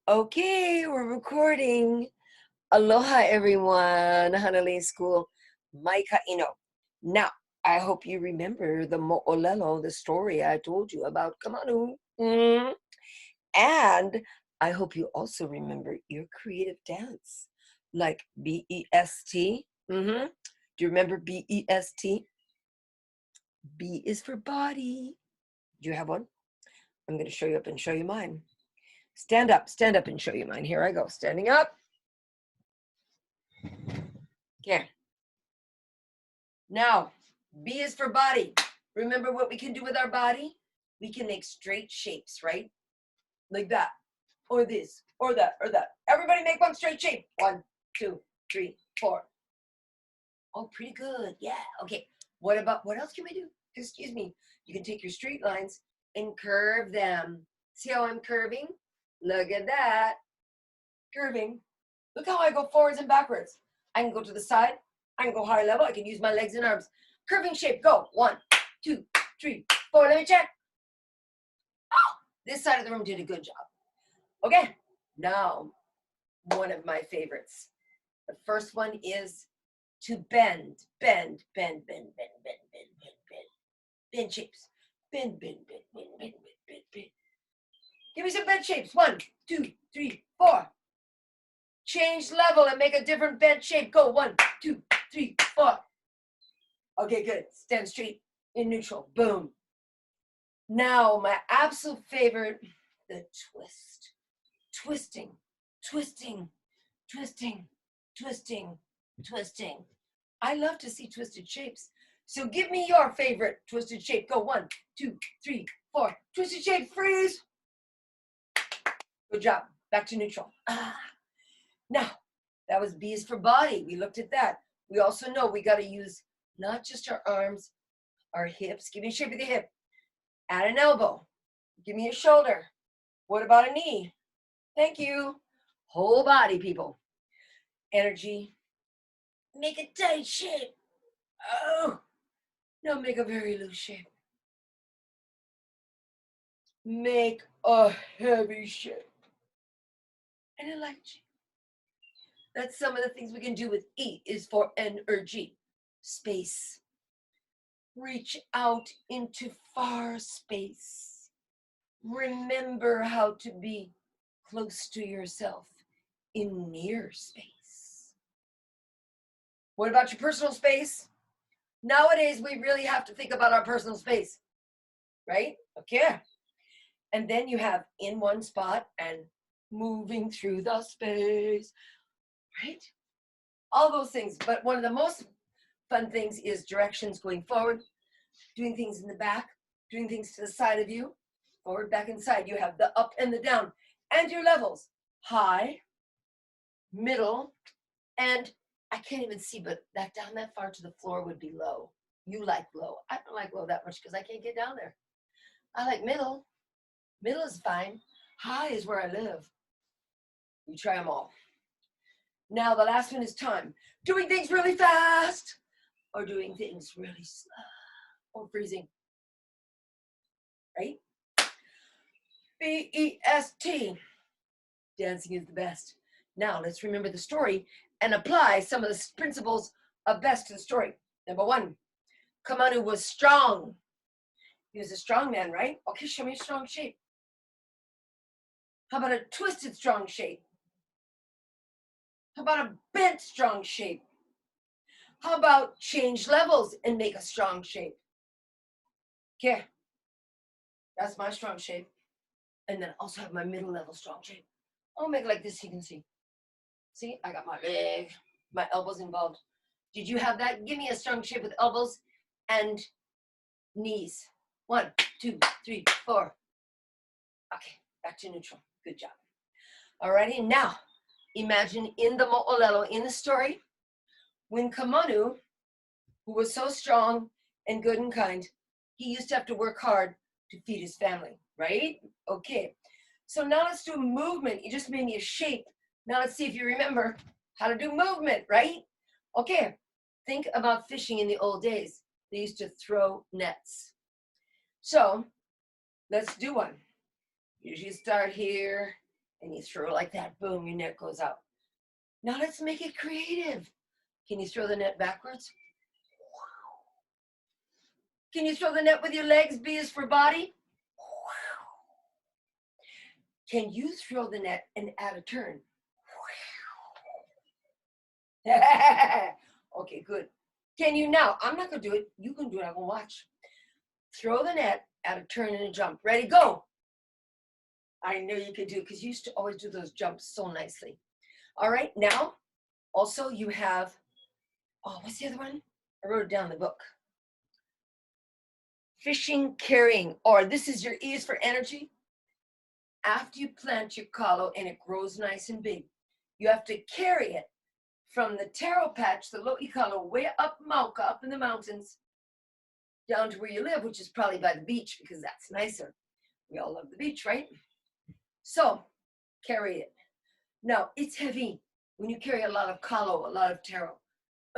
Okay, we're recording. Aloha, everyone. Hanalei School, Mai Kaino. Now, I hope you remember the mo'olelo, the story I told you about Kamanu. And I hope you also remember your creative dance, like BEST. Do you remember BEST? B is for body. Do you have one? I'm going to show you up and show you mine. Stand up and show you mine. Here I go, standing up. Okay. Now, B is for body. Remember what we can do with our body? We can make straight shapes, right? Like that, or this, or that, or that. Everybody make one straight shape. 1, 2, 3, 4. Oh, pretty good. Yeah, okay. What else can we do? Excuse me. You can take your straight lines and curve them. See how I'm curving? Look at that. Curving. Look how I go forwards and backwards. I can go to the side. I can go higher level. I can use my legs and arms. Curving shape. Go. 1, 2, 3, 4. Let me check. Oh, this side of the room did a good job. Okay. Now, one of my favorites. The first one is to bend. Bend, bend, bend, bend, bend, bend, bend, bend. Bend shapes. Bend, bend, bend, bend, bend, bend, bend, bend. Give me some bend shapes. 1, 2, 3, 4. Change level and make a different bend shape. Go. 1, 2, 3, 4. Okay, good. Stand straight in neutral. Boom. Now, my absolute favorite, the twist. Twisting, twisting, twisting, twisting, twisting. I love to see twisted shapes. So give me your favorite twisted shape. Go. 1, 2, 3, 4. Twisted shape. Freeze. Good job. Back to neutral. Now, that was B is for body. We looked at that. We also know we got to use not just our arms, our hips. Give me a shape of the hip. Add an elbow. Give me a shoulder. What about a knee? Thank you. Whole body, people. Energy. Make a tight shape. Oh, now make a very loose shape. Make a heavy shape. And a light shape. That's some of the things we can do with E is for energy. Space. Reach out into far space. Remember how to be close to yourself in near space. What about your personal space? Nowadays, we really have to think about our personal space, right? Okay. And then you have in one spot and moving through the space, right? All those things. But one of the most fun things is directions going forward, doing things in the back, doing things to the side of you, forward, back, and side. You have the up and the down, and your levels, high, middle, and I can't even see, but that down that far to the floor would be low. You like low. I don't like low that much because I can't get down there. I like middle. Middle is fine. High is where I live. You try them all. Now the last one is time. Doing things really fast or doing things really slow or freezing. Right? BEST. Dancing is the best. Now let's remember the story and apply some of the principles of best to the story. Number 1, Kamanu was strong. He was a strong man, right? Okay, show me a strong shape. How about a twisted strong shape? How about a bent strong shape? How about change levels and make a strong shape? Okay, that's my strong shape. And then also have my middle level strong shape. I'll make it like this so you can see. See, I got my leg, my elbows involved. Did you have that? Give me a strong shape with elbows and knees. 1, 2, 3, 4. Okay, back to neutral. Good job. Alrighty, now imagine in the mo'olelo, in the story, when Kamanu, who was so strong and good and kind, he used to have to work hard to feed his family, right? Okay, so now let's do movement. You just made me a shape. Now let's see if you remember how to do movement, right? Okay, think about fishing in the old days. They used to throw nets. So let's do one. Usually start here And you throw like that, boom, your net goes out. Now let's make it creative. Can you throw the net backwards? Can you throw the net with your legs? B is for body. Can you throw the net and add a turn? Okay, good. Can you now? I'm not going to do it. You can do it. I'm going to watch. Throw the net, add a turn and a jump. Ready, go. I know you could do it because you used to always do those jumps so nicely. All right, now, also you have, oh, what's the other one? I wrote it down in the book. Fishing, carrying, or this is your E is for energy. After you plant your kalo and it grows nice and big, you have to carry it from the taro patch, the lo'i kalo, way up Mauka, up in the mountains, down to where you live, which is probably by the beach because that's nicer. We all love the beach, right? So, carry it. Now, it's heavy when you carry a lot of kalo, a lot of taro.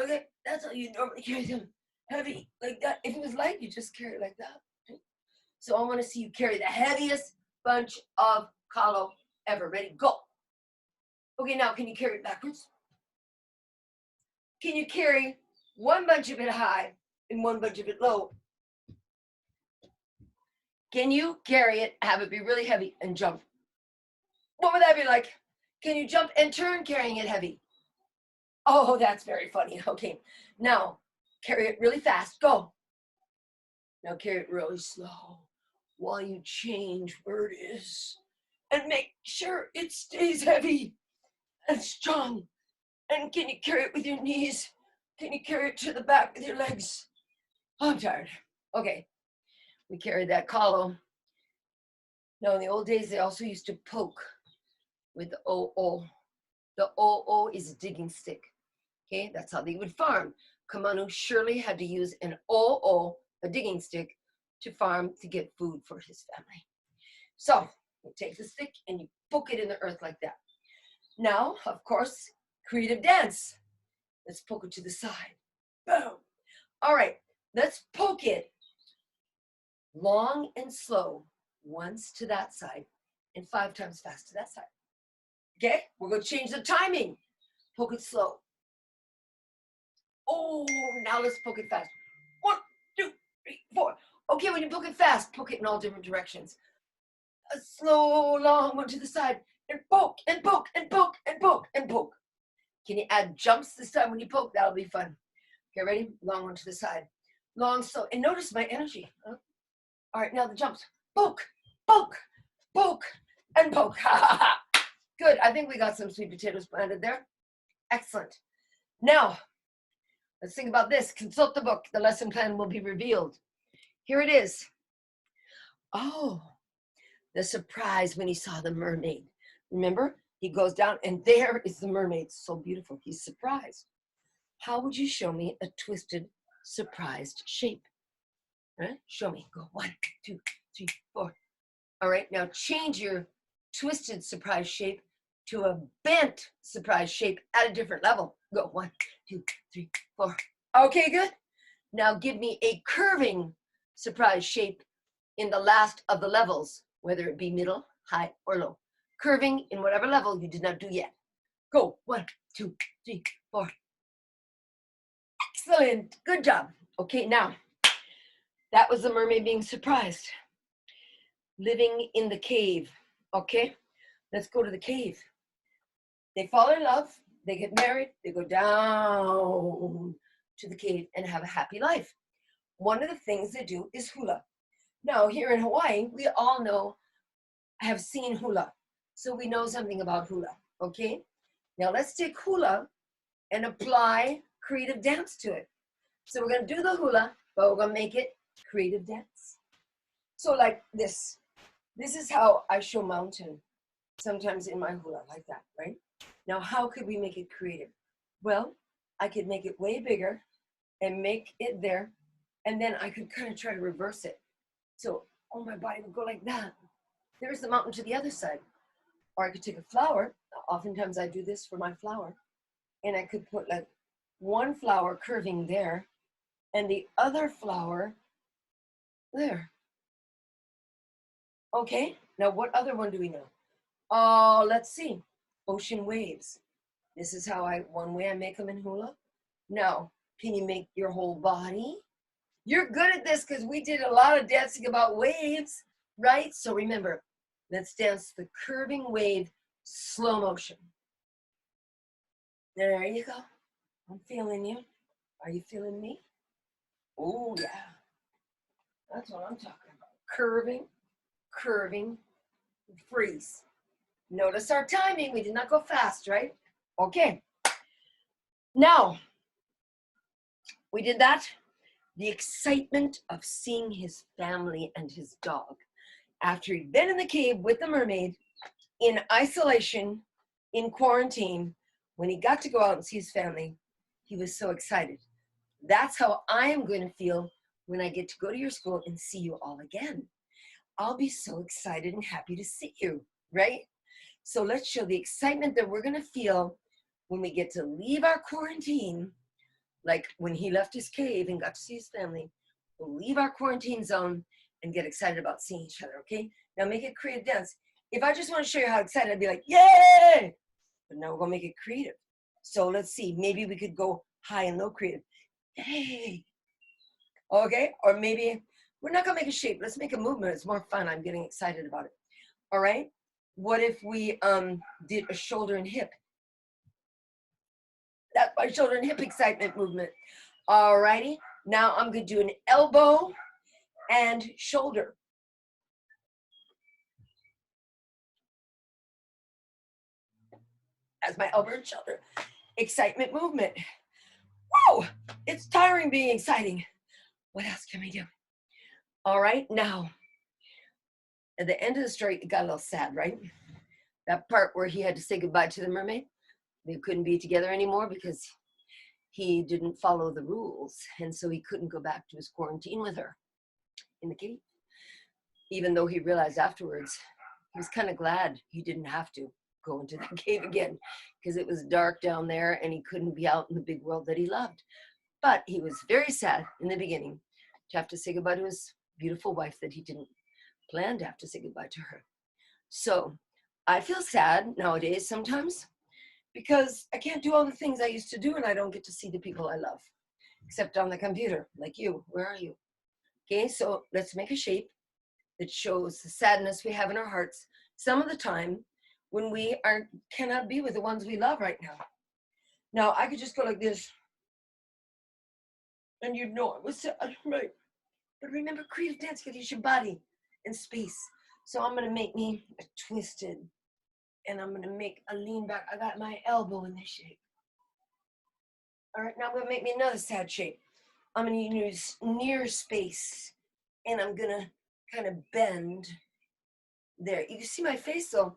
Okay, that's how you normally carry them. Heavy, like that. If it was light, you just carry it like that. Okay? So I want to see you carry the heaviest bunch of kalo ever. Ready, go. Okay, now can you carry it backwards? Can you carry one bunch of it high and one bunch of it low? Can you carry it, have it be really heavy and jump? What would that be like? Can you jump and turn carrying it heavy? Oh, that's very funny. Okay, now carry it really fast. Go. Now carry it really slow while you change where it is. And make sure it stays heavy and strong. And can you carry it with your knees? Can you carry it to the back with your legs? Oh, I'm tired. Okay, we carried that kalo. Now in the old days, they also used to poke with the o-o. The o-o is a digging stick. Okay, that's how they would farm. Kamanu surely had to use an o-o, a digging stick, to farm to get food for his family. So you take the stick and you poke it in the earth like that. Now, of course, creative dance. Let's poke it to the side. Boom. All right, let's poke it long and slow, once to that side and 5 times fast to that side. Okay, we're going to change the timing. Poke it slow. Oh, now let's poke it fast. 1, 2, 3, 4. Okay, when you poke it fast, poke it in all different directions. A slow, long one to the side, and poke, and poke, and poke, and poke, and poke. Can you add jumps this time when you poke? That'll be fun. Okay, ready? Long one to the side. Long, slow, and notice my energy. Huh? All right, now the jumps. Poke, poke, poke, and poke. Good, I think we got some sweet potatoes planted there. Excellent. Now, let's think about this. Consult the book. The lesson plan will be revealed. Here it is. Oh, the surprise when he saw the mermaid. Remember, he goes down and there is the mermaid. So beautiful. He's surprised. How would you show me a twisted, surprised shape? Right? Show me. Go 1, 2, 3, 4. All right, now change your twisted surprise shape to a bent surprise shape at a different level. Go 1, 2, 3, 4. Okay, good. Now give me a curving surprise shape in the last of the levels, whether it be middle, high, or low. Curving in whatever level you did not do yet. Go 1, 2, 3, 4. Excellent. Good job. Okay, now that was the mermaid being surprised. Living in the cave. Okay, let's go to the cave. They fall in love, they get married, they go down to the cave and have a happy life. One of the things they do is hula. Now, here in Hawaii, we all know, have seen hula. So we know something about hula, okay? Now let's take hula and apply creative dance to it. So we're gonna do the hula, but we're gonna make it creative dance. So like this. This is how I show mountain, sometimes in my hula, like that, right? Now, how could we make it creative? Well, I could make it way bigger and make it there, and then I could kind of try to reverse it. So, oh, my body would go like that. There's the mountain to the other side. Or I could take a flower. Oftentimes I do this for my flower. And I could put like one flower curving there and the other flower there. Okay, now what other one do we know? Oh, let's see. Ocean waves. This is how one way I make them in hula. Now, can you make your whole body? You're good at this because we did a lot of dancing about waves, right? So remember, let's dance the curving wave, slow motion. There you go. I'm feeling you. Are you feeling me? Oh, yeah. That's what I'm talking about. Curving, curving, freeze. Notice our timing. We did not go fast, right? Okay. Now, we did that. The excitement of seeing his family and his dog after he'd been in the cave with the mermaid in isolation, in quarantine. When he got to go out and see his family, he was so excited. That's how I am going to feel when I get to go to your school and see you all again. I'll be so excited and happy to see you, right? So let's show the excitement that we're going to feel when we get to leave our quarantine, like when he left his cave and got to see his family. We'll leave our quarantine zone and get excited about seeing each other, okay? Now make it creative dance. If I just want to show you how excited, I'd be like, yay! But now we're going to make it creative. So let's see, maybe we could go high and low creative. Yay! Okay, or maybe we're not going to make a shape. Let's make a movement. It's more fun. I'm getting excited about it. All right? What if we did a shoulder and hip? That's my shoulder and hip excitement movement. All righty. Now I'm going to do an elbow and shoulder. As my elbow and shoulder. Excitement movement. Whoa! It's tiring being exciting. What else can we do? All right. Now, at the end of the story, it got a little sad, right? That part where he had to say goodbye to the mermaid. They couldn't be together anymore because he didn't follow the rules. And so he couldn't go back to his quarantine with her in the cave. Even though he realized afterwards, he was kind of glad he didn't have to go into that cave again because it was dark down there and he couldn't be out in the big world that he loved. But he was very sad in the beginning to have to say goodbye to his beautiful wife that he didn't plan to have to say goodbye to her. So I feel sad nowadays sometimes because I can't do all the things I used to do and I don't get to see the people I love, except on the computer, like you. Where are you? Okay, so let's make a shape that shows the sadness we have in our hearts some of the time when we cannot be with the ones we love right now. Now, I could just go like this, and you'd know it was sad, right? But remember, creative dance can use your body and space. So I'm gonna make me a twisted, and I'm gonna make a lean back. I got my elbow in this shape. All right, now I'm gonna make me another sad shape. I'm gonna use near space, and I'm gonna kind of bend there. You can see my face, so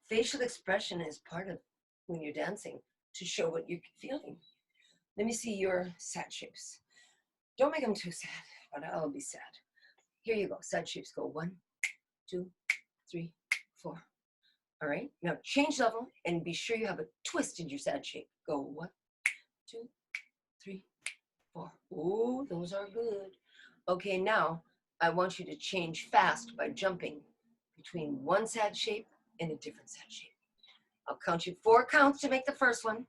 facial expression is part of when you're dancing to show what you're feeling. Let me see your sad shapes. Don't make them too sad, but I'll be sad. Here you go, sad shapes go 1, 2, 3, 4. All right, now change level and be sure you have a twist in your sad shape. Go 1, 2, 3, 4. Oh, those are good. Okay, now I want you to change fast by jumping between one sad shape and a different sad shape. I'll count you 4 counts to make the first one.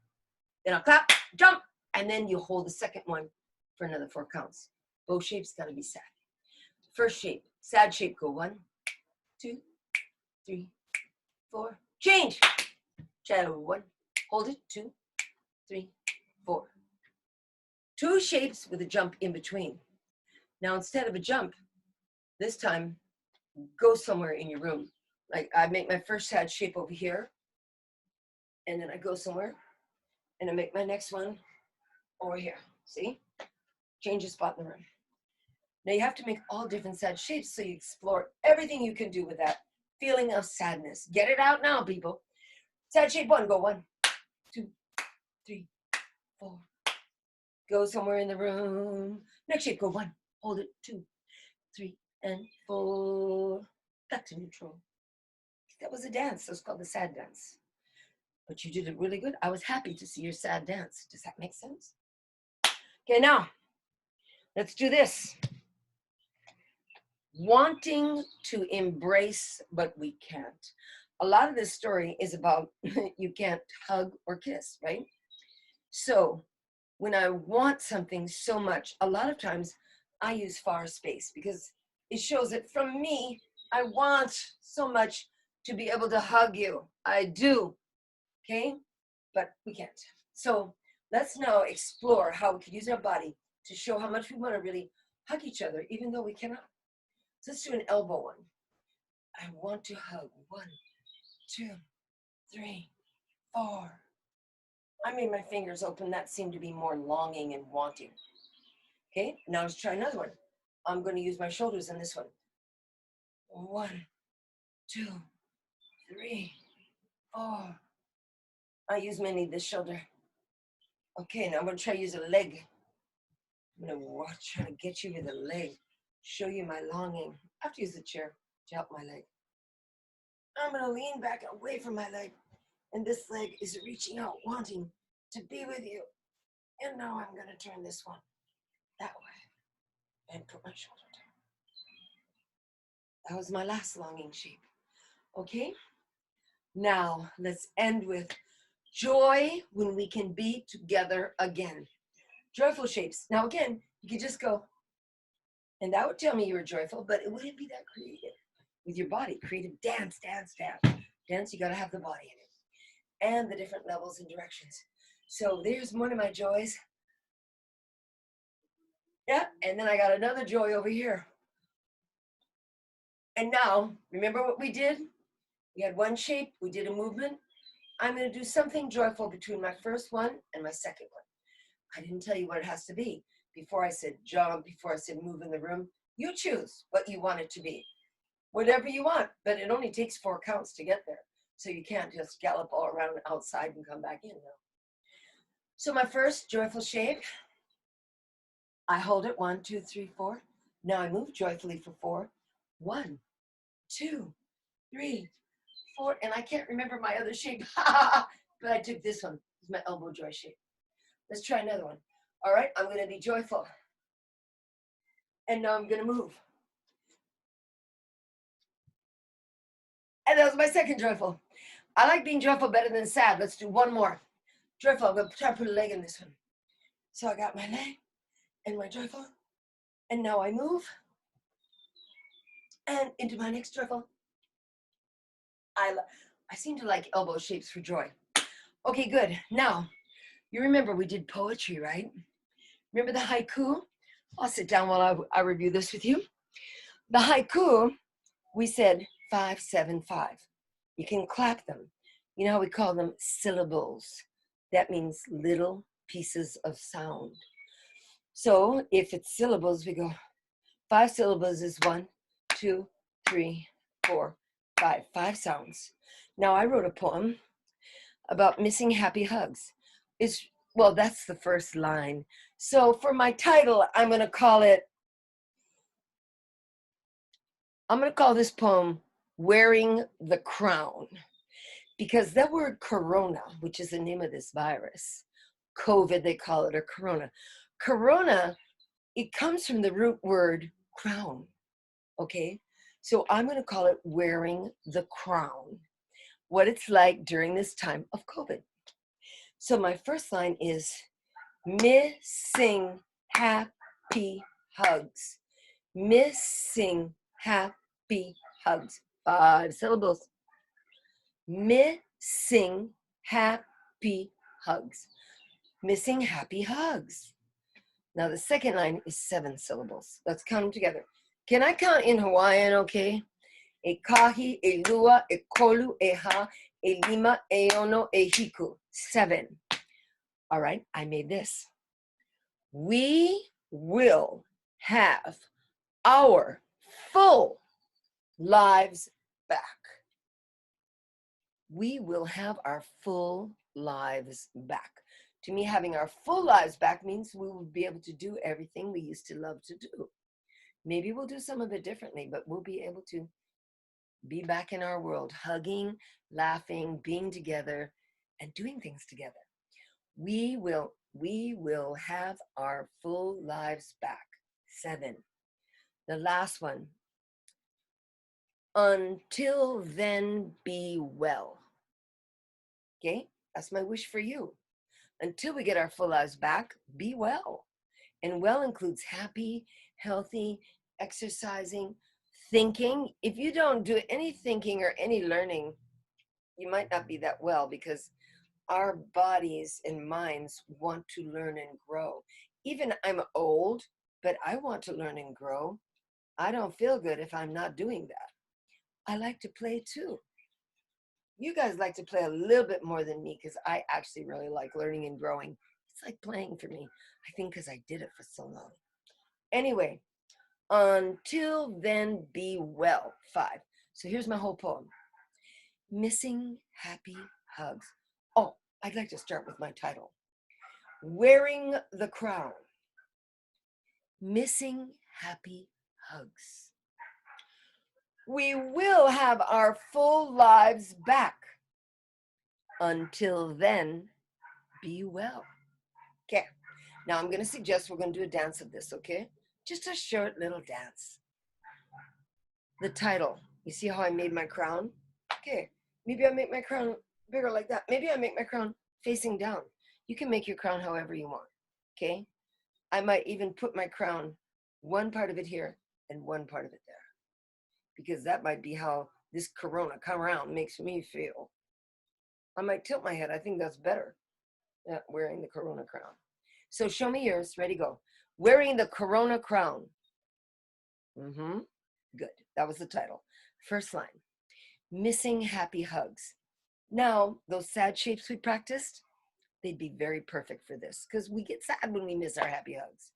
Then I'll clap, jump, and then you hold the second one for another 4 counts. Both shapes gotta be sad. First shape, sad shape, go 1, 2, 3, 4. Change. Shadow 1, hold it, 2, 3, 4. 2 shapes with a jump in between. Now instead of a jump, this time, go somewhere in your room. Like I make my first sad shape over here, and then I go somewhere, and I make my next one over here. See? Change the spot in the room. Now you have to make all different sad shapes so you explore everything you can do with that feeling of sadness. Get it out now, people. Sad shape 1, go 1, 2, 3, 4. Go somewhere in the room. Next shape, go 1, hold it, 2, 3, and 4. Back to neutral. That was a dance. That was called the sad dance. But you did it really good. I was happy to see your sad dance. Does that make sense? Okay, now, let's do this. Wanting to embrace, but we can't. a lot of this story is about you can't hug or kiss, right? So when I want something so much, a lot of times I use far space because it shows that from me, I want so much to be able to hug you. I do, okay? But we can't. So let's now explore how we could use our body to show how much we want to really hug each other, even though we cannot. So let's do an elbow one. I want to hug. 1, 2, 3, 4. I made my fingers open. That seemed to be more longing and wanting. Okay, now let's try another one. I'm going to use my shoulders in this one. 1, 2, 3, 4. I use mainly this shoulder. Okay, now I'm going to try to use a leg. I'm going to try to get you with a leg. Show you my longing. I have to use the chair to help my leg. I'm going to lean back away from my leg. And this leg is reaching out, wanting to be with you. And now I'm going to turn this one that way and put my shoulder down. That was my last longing shape. Okay? Now let's end with joy when we can be together again. Joyful shapes. Now again, you could just go, and that would tell me you were joyful, but it wouldn't be that creative with your body. Creative dance, dance, dance. Dance, you got to have the body in it and the different levels and directions. So there's one of my joys. Yeah, and then I got another joy over here. And now, remember what we did? We had one shape, we did a movement. I'm going to do something joyful between my first one and my second one. I didn't tell you what it has to be. Before I said jump, before I said move in the room, you choose what you want it to be. Whatever you want, but it only takes 4 counts to get there. So you can't just gallop all around outside and come back in now. So my first joyful shape, I hold it 1, 2, 3, 4. Now I move joyfully for 4. 1, 2, 3, 4. And I can't remember my other shape, but I took this one. It's my elbow joy shape. Let's try another one. All right, I'm going to be joyful. And now I'm going to move. And that was my second joyful. I like being joyful better than sad. Let's do one more. Joyful, I'm going to try to put a leg in this one. So I got my leg and my joyful. And now I move. And into my next joyful. I seem to like elbow shapes for joy. Okay, good. Now, you remember we did poetry, right? Remember the haiku? I'll sit down while I review this with you. The haiku, we said 5, 7, 5. You can clap them. You know how we call them syllables? That means little pieces of sound. So if it's syllables, we go 5 syllables is 1, 2, 3, 4, 5. 5 sounds. Now I wrote a poem about missing happy hugs. Well, that's the first line. So for my title, I'm going to call this poem Wearing the Crown, because that word corona, which is the name of this virus, COVID, they call it, or corona. Corona, it comes from the root word crown, okay? So I'm going to call it Wearing the Crown, what it's like during this time of COVID. So my first line is missing happy hugs. Missing happy hugs. 5 syllables. Missing happy hugs. Missing happy hugs. Now the second line is 7 syllables. Let's count them together. Can I count in Hawaiian, okay? E kahi, e lua, e kolu, e ha, e lima, e ono, e hiku. 7. All right, I made this. We will have our full lives back. We will have our full lives back. To me, having our full lives back means we will be able to do everything we used to love to do. Maybe we'll do some of it differently, but we'll be able to be back in our world, hugging, laughing, being together, and doing things together. We will have our full lives back. 7. The last one. Until then, be well. Okay? That's my wish for you. Until we get our full lives back, be well. And well includes happy, healthy, exercising, thinking. If you don't do any thinking or any learning, you might not be that well, because our bodies and minds want to learn and grow. Even I'm old, but I want to learn and grow. I don't feel good if I'm not doing that. I like to play too. You guys like to play a little bit more than me, because I actually really like learning and growing. It's like playing for me. I think because I did it for so long. Anyway, until then, be well. 5. So here's my whole poem. Missing happy hugs. Oh, I'd like to start with my title. Wearing the crown. Missing happy hugs. We will have our full lives back. Until then, be well. Okay, now I'm going to suggest we're going to do a dance of this, okay? Just a short little dance. The title, you see how I made my crown? Okay, maybe I make my crown bigger like that. Maybe I make my crown facing down. You can make your crown however you want, okay? I might even put my crown, one part of it here and one part of it there, because that might be how this corona come around makes me feel. I might tilt my head. I think that's better, wearing the corona crown. So show me yours. Ready, go. Wearing the corona crown. Good. That was the title. First line. Missing happy hugs. Now, those sad shapes we practiced, they'd be very perfect for this, because we get sad when we miss our happy hugs.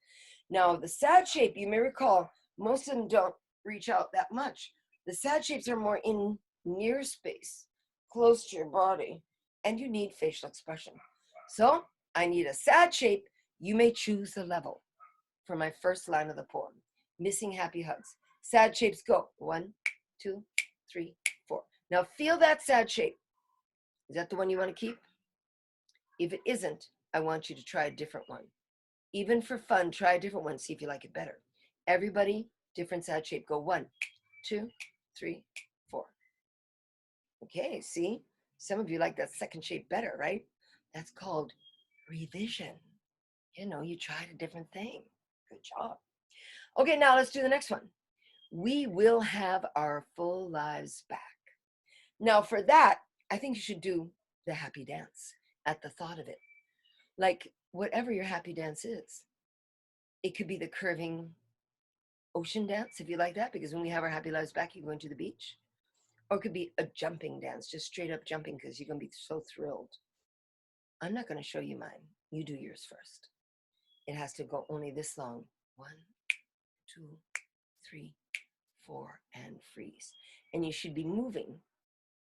Now, the sad shape, you may recall, most of them don't reach out that much. The sad shapes are more in near space, close to your body, and you need facial expression. So, I need a sad shape. You may choose the level for my first line of the poem. Missing happy hugs. Sad shapes go. 1, 2, 3, 4. Now feel that sad shape. Is that the one you want to keep? If it isn't, I want you to try a different one. Even for fun, try a different one. See if you like it better. Everybody, different sad shape. Go 1, 2, 3, 4. Okay, see? Some of you like that second shape better, right? That's called revision. You know, you tried a different thing. Good job. Okay, now let's do the next one. We will have our full lives back. Now for that, I think you should do the happy dance at the thought of it. Like whatever your happy dance is. It could be the curving ocean dance, if you like that, because when we have our happy lives back, you're going to the beach. Or it could be a jumping dance, just straight up jumping, because you're going to be so thrilled. I'm not going to show you mine. You do yours first. It has to go only this long. 1, 2, 3, 4, and freeze. And you should be moving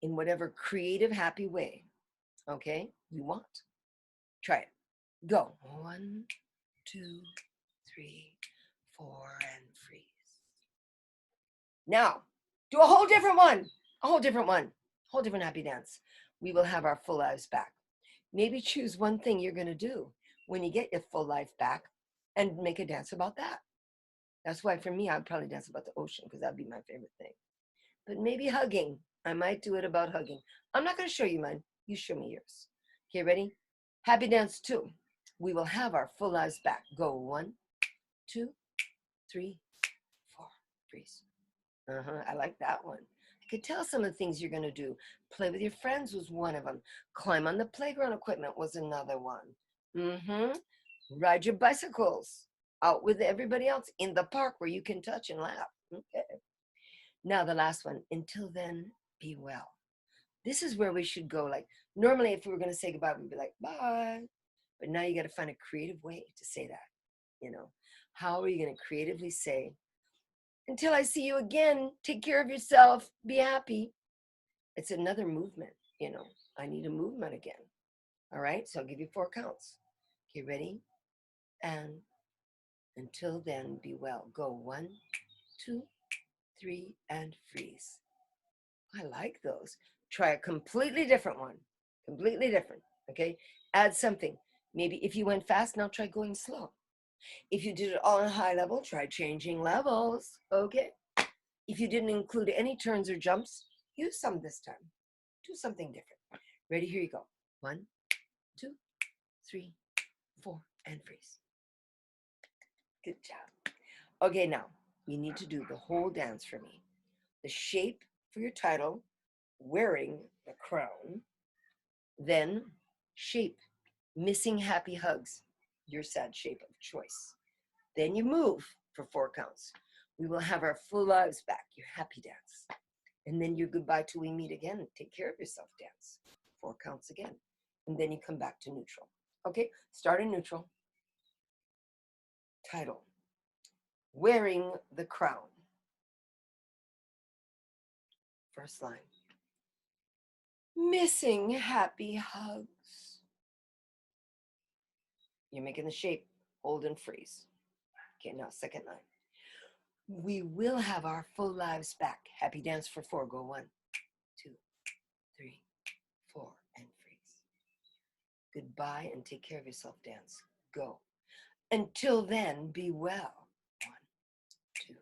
in whatever creative, happy way, okay, you want. Try it. Go. 1, 2, 3, 4, and freeze. Now, do a whole different one. A whole different one. Whole different happy dance. We will have our full lives back. Maybe choose one thing you're going to do when you get your full life back and make a dance about that. That's why for me, I'd probably dance about the ocean, because that'd be my favorite thing. But maybe hugging. I might do it about hugging. I'm not going to show you mine. You show me yours. Okay, ready? Happy dance 2. We will have our full lives back. Go 1, 2, 3, 4. Freeze. I like that one. I could tell some of the things you're going to do. Play with your friends was one of them. Climb on the playground equipment was another one. Ride your bicycles out with everybody else in the park where you can touch and laugh. Okay. Now the last one. Until then, be well. This is where we should go. Like normally, if we were going to say goodbye, we'd be like, bye. But now you got to find a creative way to say that. You know, how are you going to creatively say, until I see you again, take care of yourself, be happy. It's another movement, you know. I need a movement again. All right, so I'll give you 4 counts. Okay, ready? And until then, be well. Go 1, 2, 3, and freeze. I like those. Try a completely different one. Completely different, okay? Add something. Maybe if you went fast, now try going slow. If you did it all on a high level, try changing levels, okay? If you didn't include any turns or jumps, use some this time. Do something different. Ready? Here you go. 1, 2, 3, 4, and freeze. Good job. Okay, now you need to do the whole dance for me. The shape for your title, wearing the crown, then shape, missing happy hugs, your sad shape of choice. Then you move for 4 counts. We will have our full lives back, your happy dance. And then your goodbye till we meet again, take care of yourself dance. 4 counts again. And then you come back to neutral. Okay, start in neutral. Title, wearing the crown. First line, missing happy hugs. You're making the shape, hold and freeze. Okay, now second line. We will have our full lives back. Happy dance for 4. Go 1, 2, 3, 4, and freeze. Goodbye and take care of yourself dance. Go. Until then, be well. 1, 2,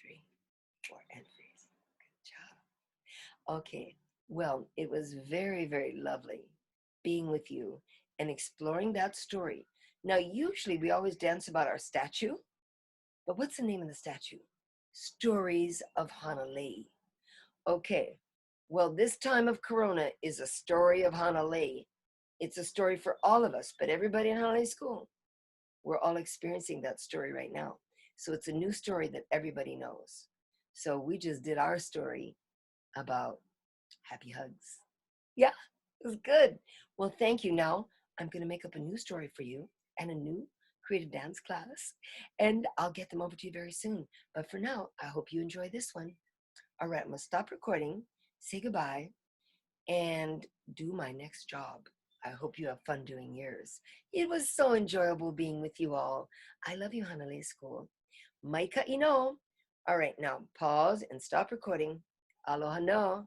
3, 4, and freeze. Good job. Okay, well, it was very, very lovely being with you and exploring that story. Now, usually we always dance about our statue, but what's the name of the statue? Stories of Hanalei. Okay, well, this time of Corona is a story of Hanalei. It's a story for all of us, but everybody in Hanalei School, we're all experiencing that story right now. So it's a new story that everybody knows. So we just did our story about happy hugs. Yeah, it was good. Well, thank you. Now I'm going to make up a new story for you and a new creative dance class, and I'll get them over to you very soon. But for now, I hope you enjoy this one. All right, I'm going to stop recording, say goodbye, and do my next job. I hope you have fun doing yours. It was so enjoyable being with you all. I love you, Hanalei School. Maika ino. All right, now pause and stop recording. Aloha no.